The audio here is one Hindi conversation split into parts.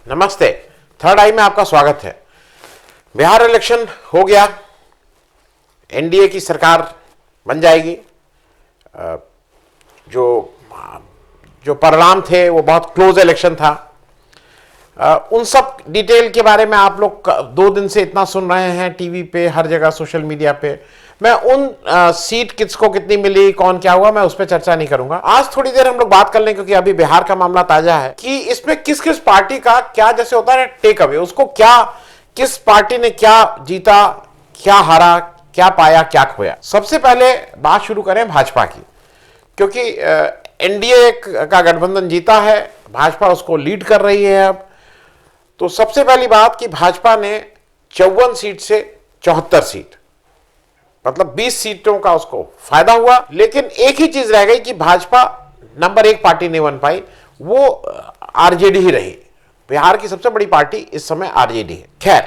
नमस्ते। थर्ड आई में आपका स्वागत है। बिहार इलेक्शन हो गया, एनडीए की सरकार बन जाएगी। जो जो परिणाम थे वो बहुत क्लोज इलेक्शन था। उन सब डिटेल के बारे में आप लोग 2 दिन से इतना सुन रहे हैं टीवी पे, हर जगह सोशल मीडिया पे। मैं उन सीट किसको कितनी मिली, कौन क्या हुआ, मैं उस पर चर्चा नहीं करूंगा। आज थोड़ी देर हम लोग बात कर लें, क्योंकि अभी बिहार का मामला ताजा है, कि इसमें किस किस पार्टी का क्या, जैसे होता है टेक अवे, उसको क्या, किस पार्टी ने क्या जीता, क्या हारा, क्या पाया, क्या खोया। सबसे पहले बात शुरू करें भाजपा की, क्योंकि एनडीए का गठबंधन जीता है, भाजपा उसको लीड कर रही है अब। तो सबसे पहली बात कि भाजपा ने 54 सीट से 74 सीट, मतलब 20 सीटों का उसको फायदा हुआ। लेकिन एक ही चीज रह गई कि भाजपा नंबर 1 पार्टी नहीं बन पाई, वो आरजेडी ही रही। बिहार की सबसे बड़ी पार्टी इस समय आरजेडी है। खैर,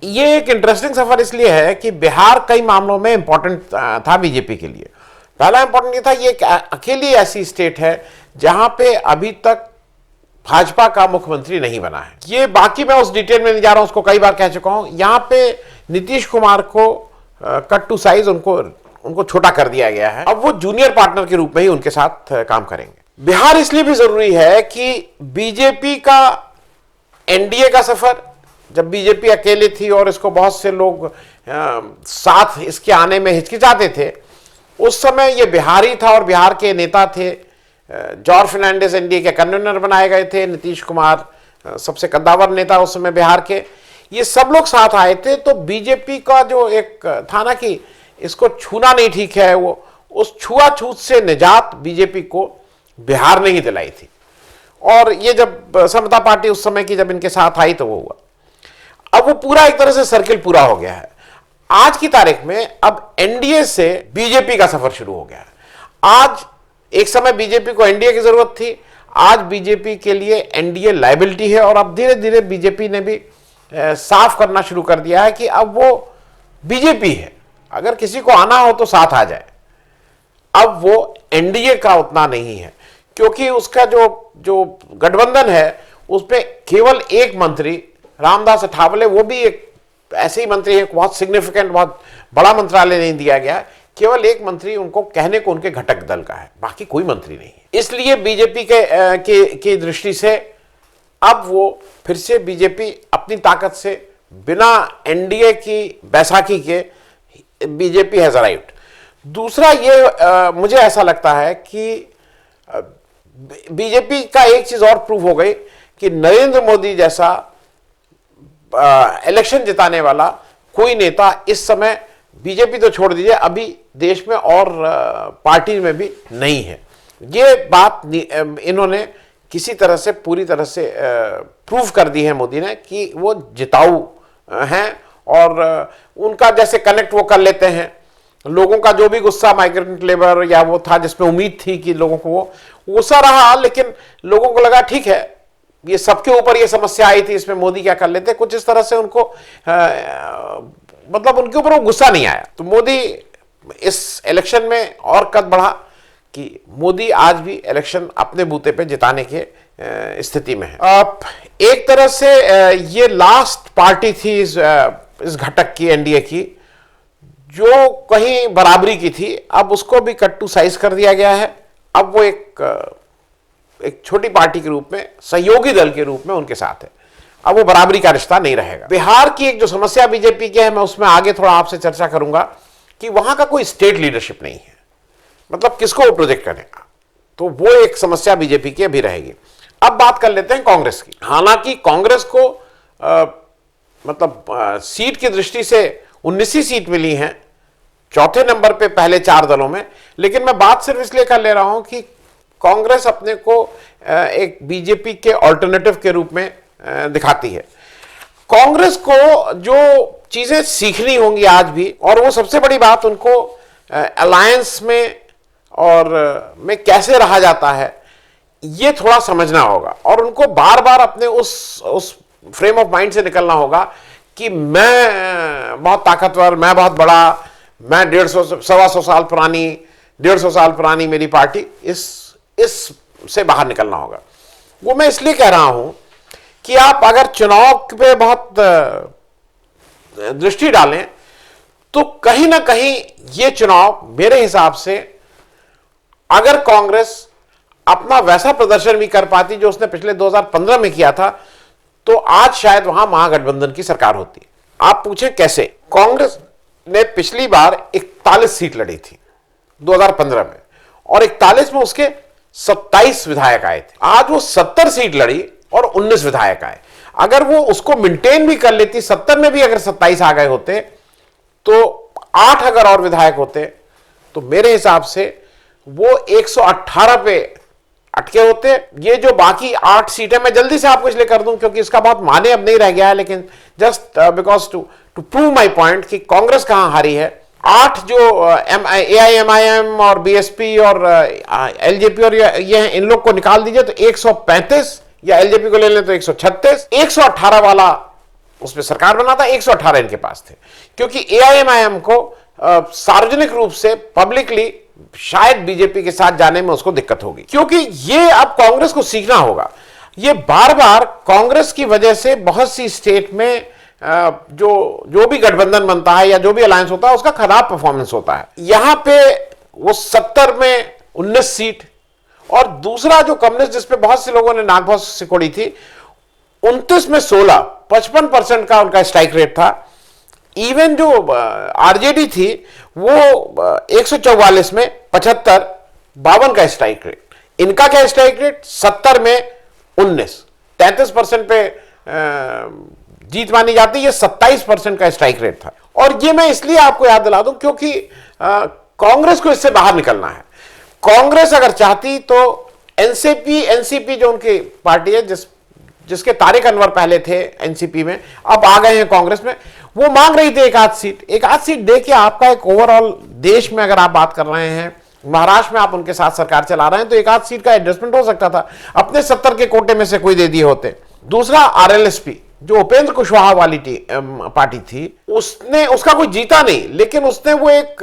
ये एक इंटरेस्टिंग सफर इसलिए है कि बिहार कई मामलों में इंपॉर्टेंट था बीजेपी के लिए। पहला इंपॉर्टेंट ये था, ये एक अकेली ऐसी स्टेट है जहां पे अभी तक भाजपा का मुख्यमंत्री नहीं बना है। ये बाकी मैं उस डिटेल में नहीं जा रहा हूं, उसको कई बार कह चुका हूं। यहां पे नीतीश कुमार को कट टू साइज उनको छोटा कर दिया गया है। अब वो जूनियर पार्टनर के रूप में ही उनके साथ काम करेंगे। बिहार इसलिए भी जरूरी है कि बीजेपी का एनडीए का सफर, जब बीजेपी अकेले थी और इसको बहुत से लोग साथ इसके आने में हिचकिचाते थे, उस समय ये बिहार ही था और बिहार के नेता थे। जॉर्ज फर्नांडिस एनडीए के कन्वीनर बनाए गए थे, नीतीश कुमार सबसे कद्दावर नेता उस समय बिहार के, ये सब लोग साथ आए थे। तो बीजेपी का जो एक था ना कि इसको छूना नहीं ठीक है, वो उस छुआछूत से निजात बीजेपी को बिहार ने ही दिलाई थी। और ये जब समता पार्टी उस समय की जब इनके साथ आई तो वो हुआ। अब वो पूरा एक तरह से सर्किल पूरा हो गया है। आज की तारीख में अब एनडीए से बीजेपी का सफर शुरू हो गया है। आज एक समय बीजेपी को एनडीए की जरूरत थी, आज बीजेपी के लिए एनडीए लायबिलिटी है। और अब धीरे धीरे बीजेपी ने भी साफ करना शुरू कर दिया है कि अब वो बीजेपी है, अगर किसी को आना हो तो साथ आ जाए। अब वो एनडीए का उतना नहीं है, क्योंकि उसका जो गठबंधन है उसमें केवल एक मंत्री रामदास अठावले, वो भी एक ऐसे ही मंत्री है, बहुत सिग्निफिकेंट, बहुत बड़ा मंत्रालय नहीं दिया गया, केवल एक मंत्री उनको कहने को उनके घटक दल का है, बाकी कोई मंत्री नहीं है। इसलिए बीजेपी की दृष्टि से अब वो फिर से बीजेपी अपनी ताकत से बिना एनडीए की बैसाखी के बीजेपी हैज अराइव्ड। दूसरा ये मुझे ऐसा लगता है कि बीजेपी का एक चीज और प्रूव हो गई कि नरेंद्र मोदी जैसा इलेक्शन जिताने वाला कोई नेता इस समय, बीजेपी तो छोड़ दीजिए, अभी देश में और पार्टी में भी नहीं है। ये बात इन्होंने किसी तरह से, पूरी तरह से प्रूव कर दी है मोदी ने कि वो जिताऊ हैं। और उनका जैसे कनेक्ट वो कर लेते हैं, लोगों का जो भी गुस्सा माइग्रेंट लेबर या वो था जिसमें उम्मीद थी कि लोगों को वो गुस्सा रहा, लेकिन लोगों को लगा ठीक है, ये सबके ऊपर ये समस्या आई थी, इसमें मोदी क्या कर लेते, कुछ इस तरह से उनको मतलब उनके ऊपर वो गुस्सा नहीं आया। तो मोदी इस इलेक्शन में और कद बढ़ा कि मोदी आज भी इलेक्शन अपने बूते पे जिताने के स्थिति में है। अब एक तरह से ये लास्ट पार्टी थी इस घटक की, एनडीए की, जो कहीं बराबरी की थी, अब उसको भी कट टू साइज कर दिया गया है। अब वो एक छोटी पार्टी के रूप में, सहयोगी दल के रूप में उनके साथ है। अब वो बराबरी का रिश्ता नहीं रहेगा। बिहार की एक जो समस्या बीजेपी की है, मैं उसमें आगे थोड़ा आपसे चर्चा करूंगा कि वहां का कोई स्टेट लीडरशिप नहीं है, मतलब किसको वो प्रोजेक्ट करेगा, तो वो एक समस्या बीजेपी की अभी रहेगी। अब बात कर लेते हैं कांग्रेस की। हालांकि कांग्रेस को सीट की दृष्टि से 19 सीट मिली हैं, चौथे नंबर पे पहले 4 दलों में। लेकिन मैं बात सिर्फ इसलिए कर ले रहा हूं कि कांग्रेस अपने को एक बीजेपी के ऑल्टरनेटिव के रूप में दिखाती है। कांग्रेस को जो चीजें सीखनी होंगी आज भी, और वो सबसे बड़ी बात, उनको अलायंस में और में कैसे रहा जाता है, ये थोड़ा समझना होगा। और उनको बार बार अपने उस फ्रेम ऑफ माइंड से निकलना होगा कि मैं बहुत ताकतवर, मैं बहुत बड़ा, मैं 150 साल पुरानी 150 साल पुरानी मेरी पार्टी, इस से बाहर निकलना होगा। वो मैं इसलिए कह रहा हूं कि आप अगर चुनाव पे बहुत दृष्टि डालें तो कहीं ना कहीं ये चुनाव मेरे हिसाब से, अगर कांग्रेस अपना वैसा प्रदर्शन भी कर पाती जो उसने पिछले 2015 में किया था, तो आज शायद वहां महागठबंधन की सरकार होती। आप पूछें कैसे? कांग्रेस ने पिछली बार 41 सीट लड़ी थी 2015 में, और 41 में उसके 27 विधायक आए थे। आज वो 70 सीट लड़ी और 19 विधायक आए। अगर वो उसको मेंटेन भी कर लेती, 70 में भी अगर 27 आ गए होते, तो 8 अगर और विधायक होते, तो मेरे हिसाब से वो 118 पे अटके होते। ये जो बाकी 8 सीटें, मैं जल्दी से आपको इसलिए कर दूं क्योंकि इसका बहुत माने अब नहीं रह गया है, लेकिन just because to prove my point कि कांग्रेस कहां हारी है। 8 जो AIMIM और BSP और LJP और ये इन लोग को निकाल दीजिए तो 135, या LJP को ले लें तो 136, 118 वाला उसमें सरकार बना था, 118 इनके पास थे। क्योंकि AIMIM को सार्वजनिक रूप से पब्लिकली शायद बीजेपी के साथ जाने में उसको दिक्कत होगी, क्योंकि ये अब कांग्रेस को सीखना होगा। ये बार बार कांग्रेस की वजह से बहुत सी स्टेट में जो भी गठबंधन बनता है या जो भी अलायंस होता है उसका खराब परफॉर्मेंस होता है। यहां पे वो 70 में 19 सीट, और दूसरा जो कम्युनिस्ट जिसपे बहुत से लोगों ने नाक बहुत सिकोड़ी थी, 29 में 16, 55% का उनका स्ट्राइक रेट था। इवन जो RJD थी वो 144 में 75, 52 का स्ट्राइक रेट। इनका क्या स्ट्राइक रेट? 70 में 19, 33% पे जीत मानी जाती। ये 27% का स्ट्राइक रेट था। और ये मैं इसलिए आपको याद दिला दूं क्योंकि कांग्रेस को इससे बाहर निकलना है। कांग्रेस अगर चाहती तो NCP जो उनकी पार्टी है, जिसके तारिक अनवर पहले थे NCP में, अब आ गए हैं कांग्रेस में, वो मांग रही थी एक आध सीट दे के आपका एक ओवरऑल देश में अगर आप बात कर रहे हैं, महाराष्ट्र में आप उनके साथ सरकार चला रहे हैं, तो एक आध सीट का एडजस्टमेंट हो सकता था। अपने 70 के कोटे में से कोई दे दिए होते। दूसरा RLSP जो उपेंद्र कुशवाहा वाली पार्टी थी, उसका कोई जीता नहीं, लेकिन उसने वो एक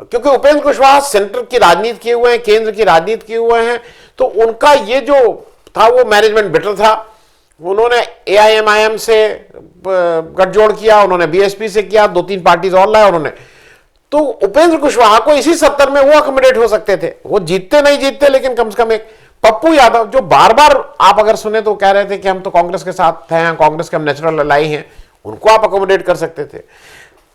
क्योंकि उपेंद्र कुशवाहा सेंटर की राजनीति किए हुए हैं, केंद्र की राजनीति किए हुए हैं, तो उनका ये जो था वो मैनेजमेंट बेटर था। उन्होंने AIMIM से गठजोड़ किया, उन्होंने BSP से किया, 2-3 पार्टीज और लाए उन्होंने। तो उपेंद्र कुशवाहा को इसी 70 में वो अकोमोडेट हो सकते थे। वो जीतते नहीं जीतते, लेकिन कम से कम एक पप्पू यादव जो बार बार आप अगर सुने तो कह रहे थे कि हम तो कांग्रेस के साथ हैं, कांग्रेस के हम नेचुरल अलाई हैं, उनको आप अकोमोडेट कर सकते थे।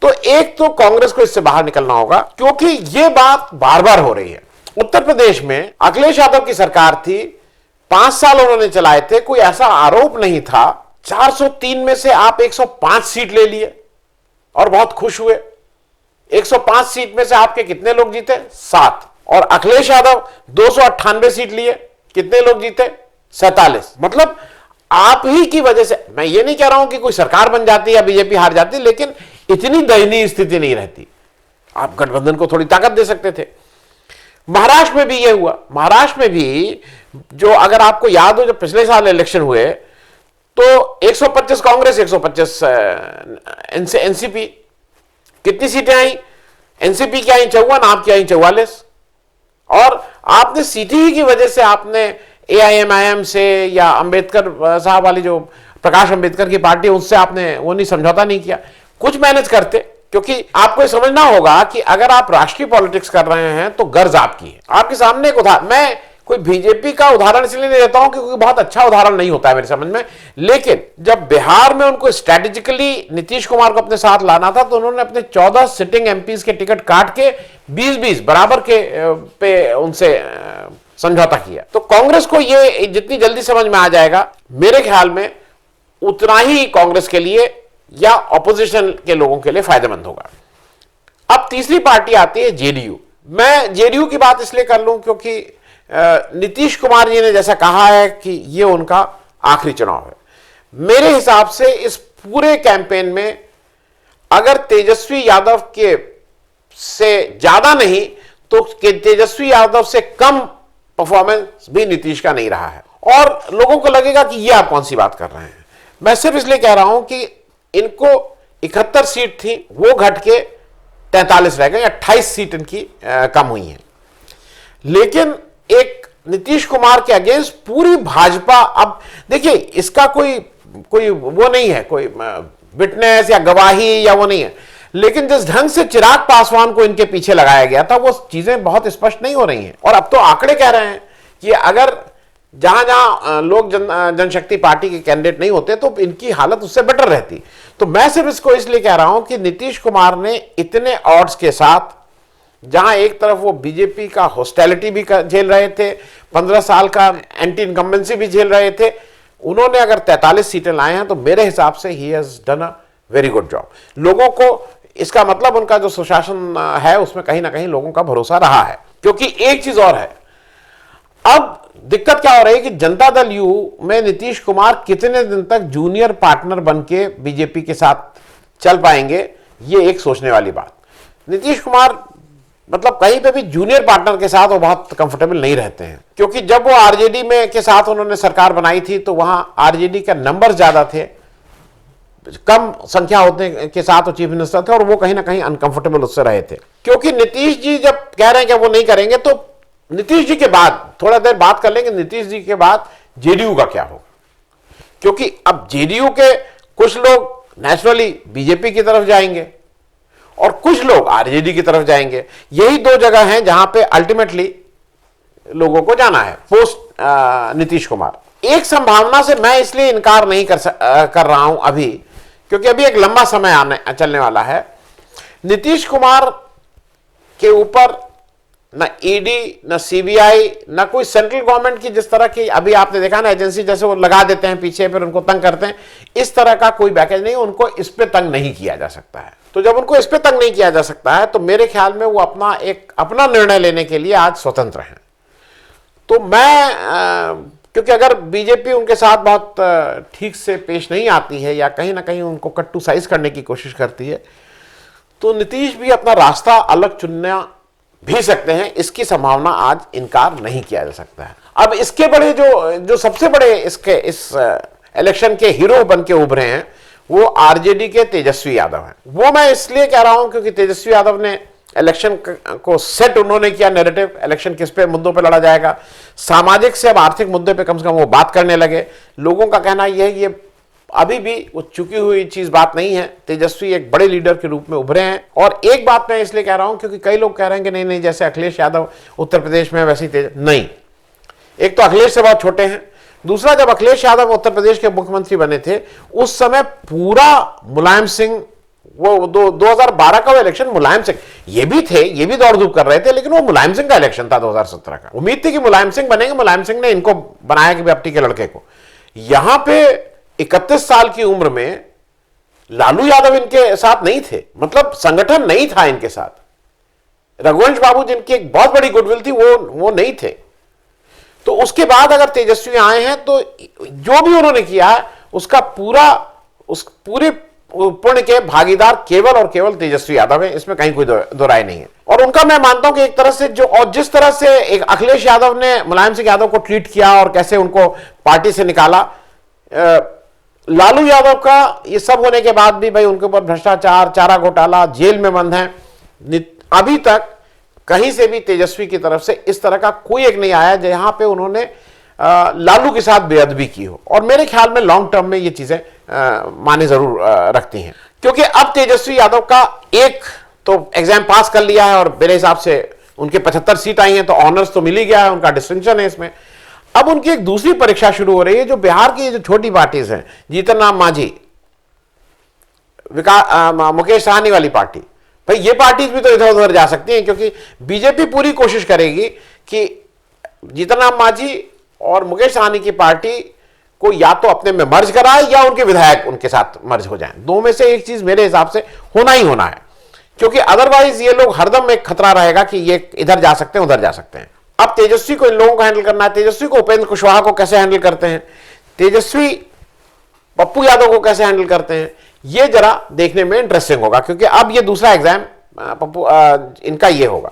तो एक तो कांग्रेस को इससे बाहर निकलना होगा, क्योंकि ये बात बार बार हो रही है। उत्तर प्रदेश में अखिलेश यादव की सरकार थी, 5 साल उन्होंने चलाए थे, कोई ऐसा आरोप नहीं था। 403 में से आप 105 सीट ले लिए और बहुत खुश हुए। 105 सीट में से आपके कितने लोग जीते? 7। और अखिलेश यादव 298 सीट लिए, कितने लोग जीते? 47। मतलब आप ही की वजह से, मैं ये नहीं कह रहा हूं कि कोई सरकार बन जाती या बीजेपी हार जाती, लेकिन इतनी दयनीय स्थिति नहीं रहती। आप गठबंधन को थोड़ी ताकत दे सकते थे। महाराष्ट्र में भी ये हुआ। महाराष्ट्र में भी जो, अगर आपको याद हो, जब पिछले साल इलेक्शन हुए तो 125 कांग्रेस, 125 NCP। कितनी सीटें आई? NCP की आई 54, आपकी आई 44। और आपने सीटी ही की वजह से आपने AIMIM से या अंबेडकर साहब वाली जो प्रकाश अंबेडकर की पार्टी, उससे आपने वो नहीं समझौता नहीं किया। कुछ मैनेज करते, क्योंकि आपको ये समझना होगा कि अगर आप राष्ट्रीय पॉलिटिक्स कर रहे हैं तो गर्ज आपकी है। आपके सामने एक उदाहरण, मैं कोई बीजेपी का उदाहरण इसलिए नहीं देता हूं क्योंकि बहुत अच्छा उदाहरण नहीं होता है मेरे समझ में, लेकिन जब बिहार में उनको स्ट्रेटेजिकली नीतीश कुमार को अपने साथ लाना था, तो उन्होंने अपने 14 सिटिंग MPs के टिकट काट के 20-20 बराबर के पे उनसे समझौता किया। तो कांग्रेस को ये जितनी जल्दी समझ में आ जाएगा, मेरे ख्याल में उतना ही कांग्रेस के लिए या ऑपोजिशन के लोगों के लिए फायदेमंद होगा। अब तीसरी पार्टी आती है JDU। मैं JDU की बात इसलिए कर लूं क्योंकि नीतीश कुमार जी ने जैसा कहा है कि ये उनका आखिरी चुनाव है। मेरे हिसाब से इस पूरे कैंपेन में अगर तेजस्वी यादव के से ज्यादा नहीं तो तेजस्वी यादव से कम परफॉर्मेंस भी नीतीश का नहीं रहा है, और लोगों को लगेगा कि ये आप कौन सी बात कर रहे हैं। मैं सिर्फ इसलिए कह रहा हूं कि इनको 71 सीट थी, वो घट के 43 रह गई, 28 सीट इनकी कम हुई हैं। लेकिन एक नीतीश कुमार के अगेंस्ट पूरी भाजपा, अब देखिए इसका कोई वो नहीं है, कोई विटनेस या गवाही या वो नहीं है, लेकिन जिस ढंग से चिराग पासवान को इनके पीछे लगाया गया था वो चीजें बहुत स्पष्ट नहीं हो रही हैं। और अब तो आंकड़े कह रहे हैं कि अगर जहां जहां लोग जनशक्ति पार्टी के कैंडिडेट नहीं होते तो इनकी हालत उससे बेटर रहती। तो मैं सिर्फ इसको इसलिए कह रहा हूं कि नीतीश कुमार ने इतने ऑड्स के साथ, जहां एक तरफ वो बीजेपी का हॉस्टिलिटी भी झेल रहे थे, 15 साल का एंटी इनकम्बेंसी भी झेल रहे थे, उन्होंने अगर 43 सीटें लाए हैं तो मेरे हिसाब से he has done a very good job. लोगों को इसका मतलब उनका जो सुशासन है उसमें कहीं ना कहीं लोगों का भरोसा रहा है। क्योंकि एक चीज और है, अब दिक्कत क्या हो रही है कि जनता दल यू में नीतीश कुमार कितने दिन तक जूनियर पार्टनर बन के बीजेपी के साथ चल पाएंगे, ये एक सोचने वाली बात। नीतीश कुमार मतलब कहीं पे भी जूनियर पार्टनर के साथ वो बहुत कंफर्टेबल नहीं रहते हैं, क्योंकि जब वो आरजेडी में के साथ उन्होंने सरकार बनाई थी तो वहां आरजेडी का नंबर ज्यादा थे, कम संख्या होने के साथ वो चीफ मिनिस्टर थे और वो कहीं ना कहीं अनकंफर्टेबल उससे रहे थे। क्योंकि नीतीश जी जब कह रहे हैं कि वो नहीं करेंगे, तो नीतीश जी के बाद थोड़ा देर बात कर लेंगे, नीतीश जी के बाद जेडीयू का क्या होगा। क्योंकि अब जेडीयू के कुछ लोग नेचुरली बीजेपी की तरफ जाएंगे और कुछ लोग आरजेडी की तरफ जाएंगे। यही दो जगह हैं जहां पे अल्टीमेटली लोगों को जाना है पोस्ट नीतीश कुमार। एक संभावना से मैं इसलिए इनकार नहीं कर रहा हूं अभी, क्योंकि अभी एक लंबा समय चलने वाला है। नीतीश कुमार के ऊपर न ईडी, न सीबीआई, न कोई सेंट्रल गवर्नमेंट की जिस तरह की अभी आपने देखा ना एजेंसी जैसे वो लगा देते हैं पीछे फिर उनको तंग करते हैं, इस तरह का कोई बैकेज नहीं, उनको इस पे तंग नहीं किया जा सकता है। तो जब उनको इस पे तंग नहीं किया जा सकता है तो मेरे ख्याल में वो अपना निर्णय लेने के लिए आज स्वतंत्र हैं। तो मैं क्योंकि अगर बीजेपी उनके साथ बहुत ठीक से पेश नहीं आती है या कहीं ना कहीं उनको कट्टू साइज करने की कोशिश करती है, तो नीतीश भी अपना रास्ता अलग चुनना भी सकते हैं। इसकी संभावना आज इनकार नहीं किया जा सकता है। अब इसके बड़े जो सबसे बड़े इस इलेक्शन के हीरो बन के उभरे हैं वो आरजेडी के तेजस्वी यादव हैं। वो मैं इसलिए कह रहा हूं क्योंकि तेजस्वी यादव ने इलेक्शन को सेट उन्होंने किया नैरेटिव, इलेक्शन किस पे मुद्दों पे लड़ा जाएगा, सामाजिक से अब आर्थिक मुद्दे पे कम से कम वो बात करने लगे। लोगों का कहना यह है कि ये अभी भी वो चुकी हुई चीज बात नहीं है, तेजस्वी एक बड़े लीडर के रूप में उभरे हैं। और एक बात मैं इसलिए कह रहा हूं क्योंकि कई लोग कह रहे हैं कि नहीं नहीं जैसे अखिलेश यादव उत्तर प्रदेश में वैसे ही नहीं, एक तो अखिलेश से बहुत छोटे हैं, दूसरा जब अखिलेश यादव उत्तर प्रदेश के मुख्यमंत्री बने थे उस समय पूरा मुलायम सिंह, वो 2012 का वो इलेक्शन मुलायम सिंह, ये भी थे, ये भी दौड़ धूप कर रहे थे, लेकिन वो मुलायम सिंह का इलेक्शन था 2017 का। उम्मीद थी कि मुलायम सिंह बनेंगे, मुलायम सिंह ने इनको बनाया कि बेपटी के लड़के को। यहां पे 31 साल की उम्र में लालू यादव इनके साथ नहीं थे, मतलब संगठन नहीं था इनके साथ। रघुवंश बाबू जिनकी एक बहुत बड़ी गुडविल थी वो नहीं थे। तो उसके बाद अगर तेजस्वी आए हैं तो जो भी उन्होंने किया है उसका पूरे पुण्य के भागीदार केवल और केवल तेजस्वी यादव है, इसमें कहीं कोई दो राय नहीं है। और उनका मैं मानता हूं कि एक तरह से जिस तरह से एक अखिलेश यादव ने मुलायम सिंह यादव को ट्रीट किया और कैसे उनको पार्टी से निकाला, लालू यादव का ये सब होने के बाद भी भाई उनके ऊपर भ्रष्टाचार, चारा घोटाला, जेल में बंद हैं, अभी तक कहीं से भी तेजस्वी की तरफ से इस तरह का कोई एक नहीं आया जहां पे उन्होंने लालू के साथ बेअदबी की हो। और मेरे ख्याल में लॉन्ग टर्म में ये चीजें माने जरूर रखती हैं, क्योंकि अब तेजस्वी यादव का एक तो एग्जाम पास कर लिया है और मेरे हिसाब से उनके 75 सीट आई हैं तो ऑनर्स तो मिल ही गया है, उनका डिस्टिंक्शन है इसमें। अब उनकी एक दूसरी परीक्षा शुरू हो रही है, जो बिहार की जो छोटी पार्टीज हैं, जीतन राम मांझी, मुकेश सहनी वाली पार्टी, भाई ये पार्टीज भी तो इधर उधर जा सकती हैं, क्योंकि बीजेपी पूरी कोशिश करेगी कि जीतन राम मांझी और मुकेश सहनी की पार्टी को या तो अपने में मर्ज कराए या उनके विधायक उनके साथ मर्ज हो जाएं। दो में से एक चीज मेरे हिसाब से होना ही होना है, क्योंकि अदरवाइज ये लोग हरदम एक खतरा रहेगा कि ये इधर जा सकते हैं उधर जा सकते हैं। अब तेजस्वी को इन लोगों को हैंडल करना है, तेजस्वी को उपेंद्र कुशवाहा को कैसे हैंडल करते हैं, तेजस्वी पप्पू यादव को कैसे हैंडल करते हैं, ये जरा देखने में इंटरेस्टिंग होगा, क्योंकि अब ये दूसरा एग्जाम पप्पू इनका ये होगा।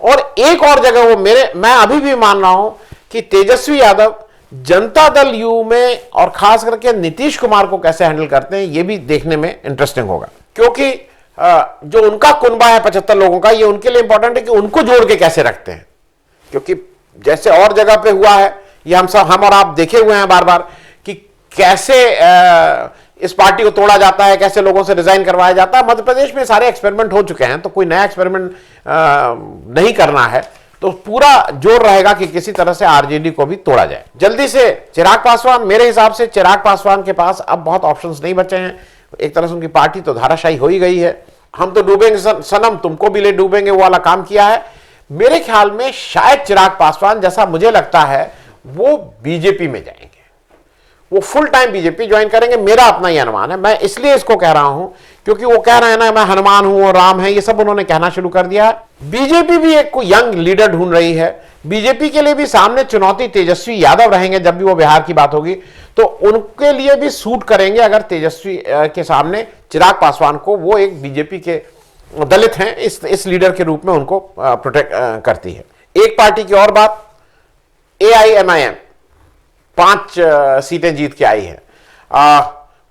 और एक और जगह मैं अभी भी मान रहा हूं कि तेजस्वी यादव जनता दल यू में और खास करके नीतीश कुमार को कैसे हैंडल करते हैं, ये भी देखने में इंटरेस्टिंग होगा। क्योंकि जो उनका कुनबा है 75 लोगों का, ये उनके लिए इंपॉर्टेंट है कि उनको जोड़ के कैसे रखते हैं, क्योंकि जैसे और जगह पे हुआ है, ये हम और आप देखे हुए हैं बार बार कि कैसे इस पार्टी को तोड़ा जाता है, कैसे लोगों से रिजाइन करवाया जाता है। मध्य प्रदेश में सारे एक्सपेरिमेंट हो चुके हैं, तो कोई नया एक्सपेरिमेंट नहीं करना है। तो पूरा जोर रहेगा कि किसी तरह से आरजेडी को भी तोड़ा जाए जल्दी से। चिराग पासवान, मेरे हिसाब से चिराग पासवान के पास अब बहुत ऑप्शंस नहीं बचे हैं। एक तरह से उनकी पार्टी तो धाराशायी हो ही गई है। हम तो डूबेंगे सनम, तुमको भी ले डूबेंगे, वो वाला काम किया है। मेरे ख्याल में शायद चिराग पासवान, जैसा मुझे लगता है, वो बीजेपी में जाएंगे, वो फुल टाइम बीजेपी ज्वाइन करेंगे। मेरा अपना ही अनुमान है। मैं इसलिए इसको कह रहा हूं क्योंकि वो कह रहे हैं ना, मैं हनुमान हूं और राम है, ये सब उन्होंने कहना शुरू कर दिया है। बीजेपी भी एक कोई यंग लीडर ढूंढ रही है। बीजेपी के लिए भी सामने चुनौती तेजस्वी यादव रहेंगे। जब भी वो बिहार की बात होगी तो उनके लिए भी सूट करेंगे अगर तेजस्वी के सामने चिराग पासवान को, वो एक बीजेपी के दलित हैं, इस लीडर के रूप में उनको प्रोटेक्ट करती है। एक पार्टी की और बात, AIMIM 5 सीटें जीत के आई है।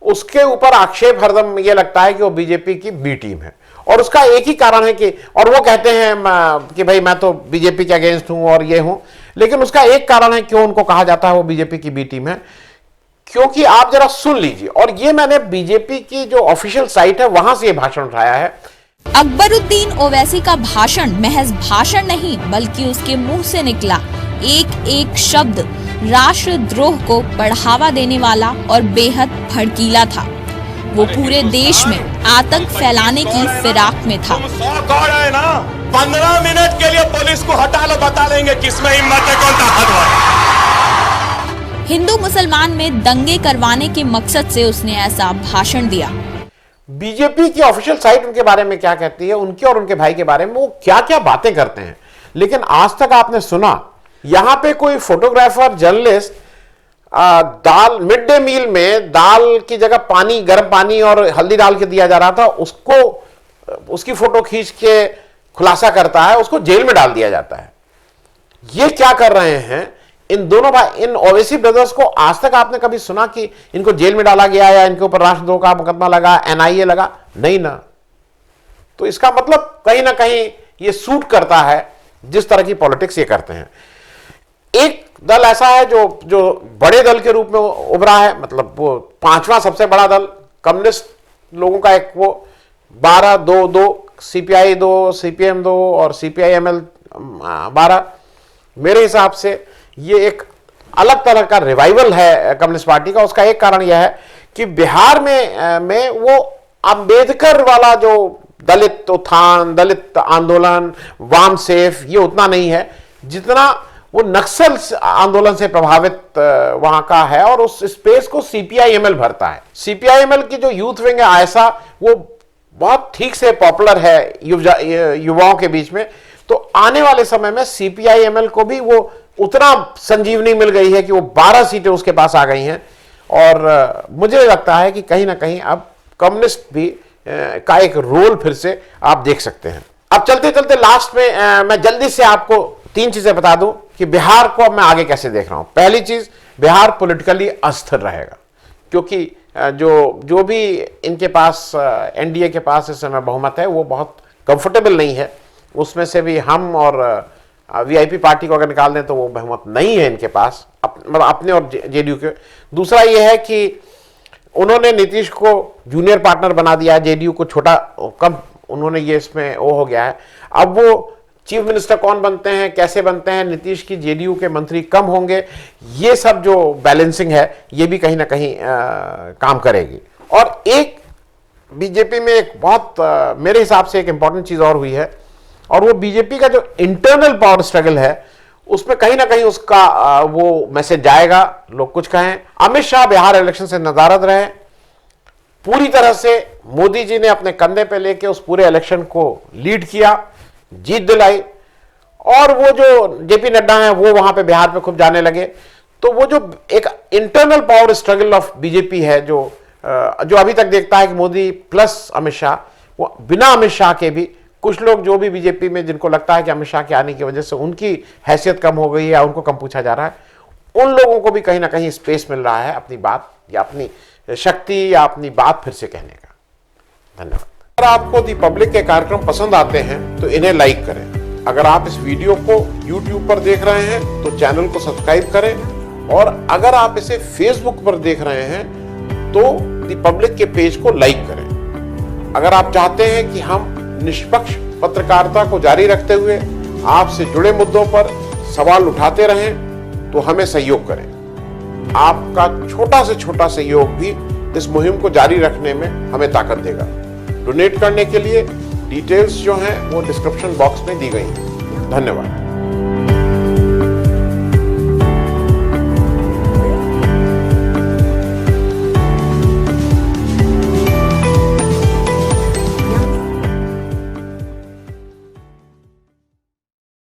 उसके ऊपर आक्षेप हरदम ये लगता है कि वो बीजेपी की बी टीम है, और उसका एक ही कारण है कि, और वो कहते हैं कि भाई मैं तो बीजेपी के अगेंस्ट हूं और ये हूं, लेकिन उसका एक कारण है क्यों उनको कहा जाता है वो बीजेपी की बी टीम है, क्योंकि आप जरा सुन लीजिए। और ये मैंने बीजेपी की जो ऑफिशियल साइट है वहां से ये भाषण उठाया है। अकबरुद्दीन ओवैसी का भाषण महज भाषण नहीं, बल्कि उसके मुंह से निकला एक एक शब्द राष्ट्रद्रोह को बढ़ावा देने वाला और बेहद भड़कीला था। वो पूरे देश में आतंक फैलाने की फिराक में था। 15 मिनट के लिए पुलिस को हटा लो, बता देंगे किसमें हिम्मत है, कौन ताकतवर है। हिंदू मुसलमान में दंगे करवाने के मकसद से उसने ऐसा भाषण दिया। बीजेपी की ऑफिशियल साइट उनके बारे में क्या कहती है, उनके और उनके भाई के बारे में वो क्या क्या बातें करते हैं, लेकिन आज तक आपने सुना यहां पे कोई फोटोग्राफर, जर्नलिस्ट दाल, मिड डे मील में दाल की जगह पानी, गर्म पानी और हल्दी डाल के दिया जा रहा था, उसको उसकी फोटो खींच के खुलासा करता है, उसको जेल में डाल दिया जाता है। ये क्या कर रहे हैं इन दोनों भाई, इन ओवैसी ब्रदर्स को? आज तक आपने कभी सुना कि इनको जेल में डाला गया या इनके ऊपर राष्ट्रद्रोह का मुकदमा लगा, NIA लगा? नहीं ना। तो इसका मतलब कहीं ना कहीं ये सूट करता है जिस तरह की पॉलिटिक्स ये करते हैं। एक दल ऐसा है जो बड़े दल के रूप में उभरा है, मतलब वो 5वां सबसे बड़ा दल, कम्युनिस्ट लोगों का एक, वो 12-2-2, CPI 2, CPM 2 और CPI-ML 12। मेरे हिसाब से ये एक अलग तरह का रिवाइवल है कम्युनिस्ट पार्टी का। उसका एक कारण यह है कि बिहार में वो अंबेडकर वाला जो दलित उत्थान, दलित आंदोलन, वाम सेफ, ये उतना नहीं है जितना वो नक्सल आंदोलन से प्रभावित वहां का है, और उस स्पेस को CPI-ML भरता है। CPI-ML की जो यूथ विंग है आयसा, वो बहुत ठीक से पॉपुलर है युवाओं के बीच में। तो आने वाले समय में CPI-ML को भी वो उतना संजीवनी मिल गई है कि वो 12 सीटें उसके पास आ गई हैं, और मुझे लगता है कि कहीं ना कहीं अब कम्युनिस्ट भी का एक रोल फिर से आप देख सकते हैं। अब चलते चलते लास्ट में मैं जल्दी से आपको 3 चीजें बता दूं कि बिहार को अब मैं आगे कैसे देख रहा हूं। पहली चीज, बिहार पॉलिटिकली अस्थिर रहेगा, क्योंकि जो भी इनके पास NDA के पास इस समय बहुमत है वो बहुत कंफर्टेबल नहीं है। उसमें से भी हम और VIP पार्टी को अगर निकाल दें तो वो बहुमत नहीं है इनके पास, मतलब अपने और JDU के। दूसरा ये है कि उन्होंने नीतीश को जूनियर पार्टनर बना दिया है, JDU को छोटा, कम उन्होंने ये इसमें वो हो गया है। अब वो चीफ मिनिस्टर कौन बनते हैं, कैसे बनते हैं, नीतीश की JDU के मंत्री कम होंगे, ये सब जो बैलेंसिंग है ये भी कहीं ना कहीं काम करेगी। और एक बीजेपी में एक बहुत मेरे हिसाब से एक इंपॉर्टेंट चीज और हुई है, और वो बीजेपी का जो इंटरनल पावर स्ट्रगल है उसमें कहीं ना कहीं उसका वो मैसेज जाएगा। लोग कुछ कहें, अमित शाह बिहार इलेक्शन से नदारद रहे, पूरी तरह से मोदी जी ने अपने कंधे पे लेके उस पूरे इलेक्शन को लीड किया, जीत दिलाई, और वो जो JP नड्डा हैं वो वहां पे बिहार पे खूब जाने लगे। तो वो जो एक internal power struggle of BJP है, जो अभी तक देखता है कि मोदी प्लस अमित शाह, वो बिना अमित शाह के भी कुछ लोग जो भी बीजेपी में जिनको लगता है कि अमित शाह के आने की वजह से उनकी हैसियत कम हो गई है या उनको कम पूछा जा रहा है, उन लोगों को भी कहीं ना कहीं स्पेस मिल रहा है अपनी बात या अपनी शक्ति या अपनी बात फिर से कहने का। धन्यवाद। अगर आपको दी पब्लिक के कार्यक्रम पसंद आते हैं तो इन्हें लाइक करें। अगर आप इस वीडियो को YouTube पर देख रहे हैं तो चैनल को सब्सक्राइब करें, और अगर आप इसे Facebook पर देख रहे हैं तो द पब्लिक के पेज को लाइक करें। अगर आप चाहते हैं कि हम निष्पक्ष पत्रकारिता को जारी रखते हुए आपसे जुड़े मुद्दों पर सवाल उठाते रहें तो हमें सहयोग करें। आपका छोटा से छोटा सहयोग भी इस मुहिम को जारी रखने में हमें ताकत देगा। डोनेट करने के लिए डिटेल्स जो हैं वो डिस्क्रिप्शन बॉक्स में दी गई हैं। धन्यवाद।